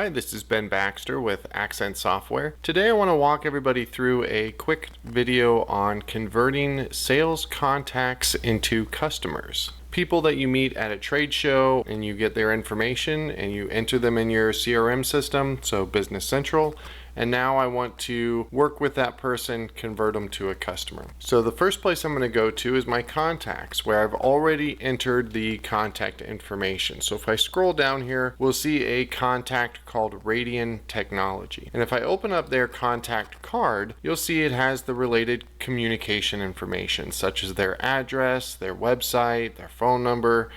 Hi, this is Ben Baxter with Accent Software. Today I want to walk everybody through a quick video on converting sales contacts into customers. People that you meet at a trade show and you get their information and you enter them in your CRM system, so Business Central, and now I want to work with that person, convert them to a customer. So the first place I'm going to go to is my contacts, where I've already entered the contact information. So if I scroll down here, we'll see a contact called Radian Technology. And if I open up their contact card, you'll see it has the related communication information, such as their address, their website, their phone number,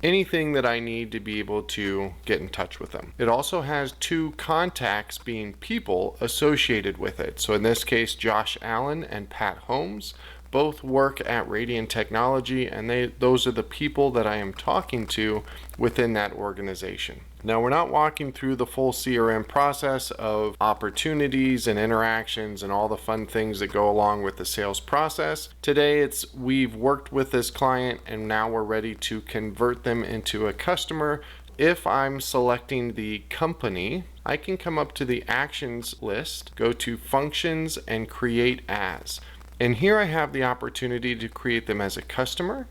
anything that I need to be able to get in touch with them. It also has two contacts being people associated with it. So in this case, Josh Allen and Pat Holmes both work at Radian Technology, and those are the people that I am talking to within that organization. Now, we're not walking through the full CRM process of opportunities and interactions and all the fun things that go along with the sales process. Today, we've worked with this client and now we're ready to convert them into a customer. If I'm selecting the company, I can come up to the actions list, go to functions and create as. And here I have the opportunity to create them as a customer,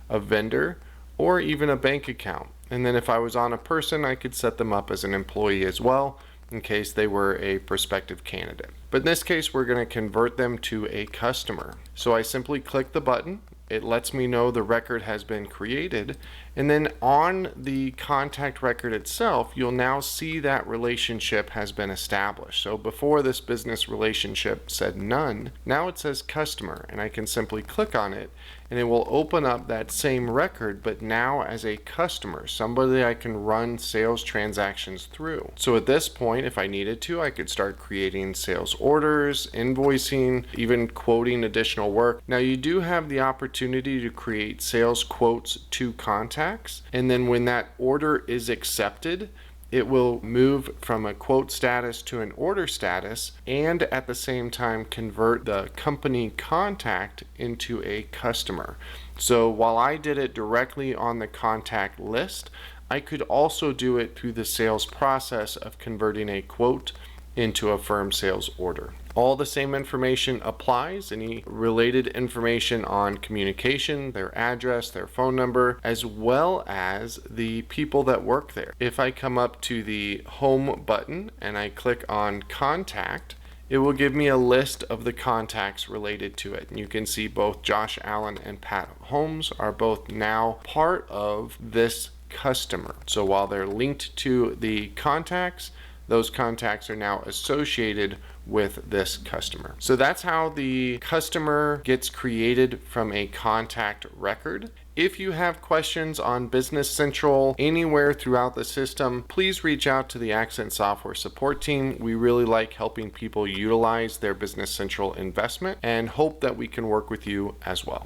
a vendor, or even a bank account. And then if I was on a person, I could set them up as an employee as well, in case they were a prospective candidate. But in this case, we're going to convert them to a customer. So I simply click the button. It lets me know the record has been created. And then on the contact record itself, you'll now see that relationship has been established. So before, this business relationship said none. Now it says customer, and I can simply click on it and it will open up that same record, but now as a customer, somebody I can run sales transactions through. So at this point, if I needed to, I could start creating sales orders, invoicing, even quoting additional work. Now you do have the opportunity to create sales quotes to contacts, and then when that order is accepted, it will move from a quote status to an order status, and at the same time convert the company contact into a customer. So while I did it directly on the contact list, I could also do it through the sales process of converting a quote into a firm sales order. All the same information applies, any related information on communication, their address, their phone number, as well as the people that work there. If I come up to the home button and I click on contact, it will give me a list of the contacts related to it. And you can see both Josh Allen and Pat Holmes are both now part of this customer. So while they're linked to the contacts, those contacts are now associated with this customer. So that's how the customer gets created from a contact record. If you have questions on Business Central anywhere throughout the system, please reach out to the Accent Software support team. We really like helping people utilize their Business Central investment and hope that we can work with you as well.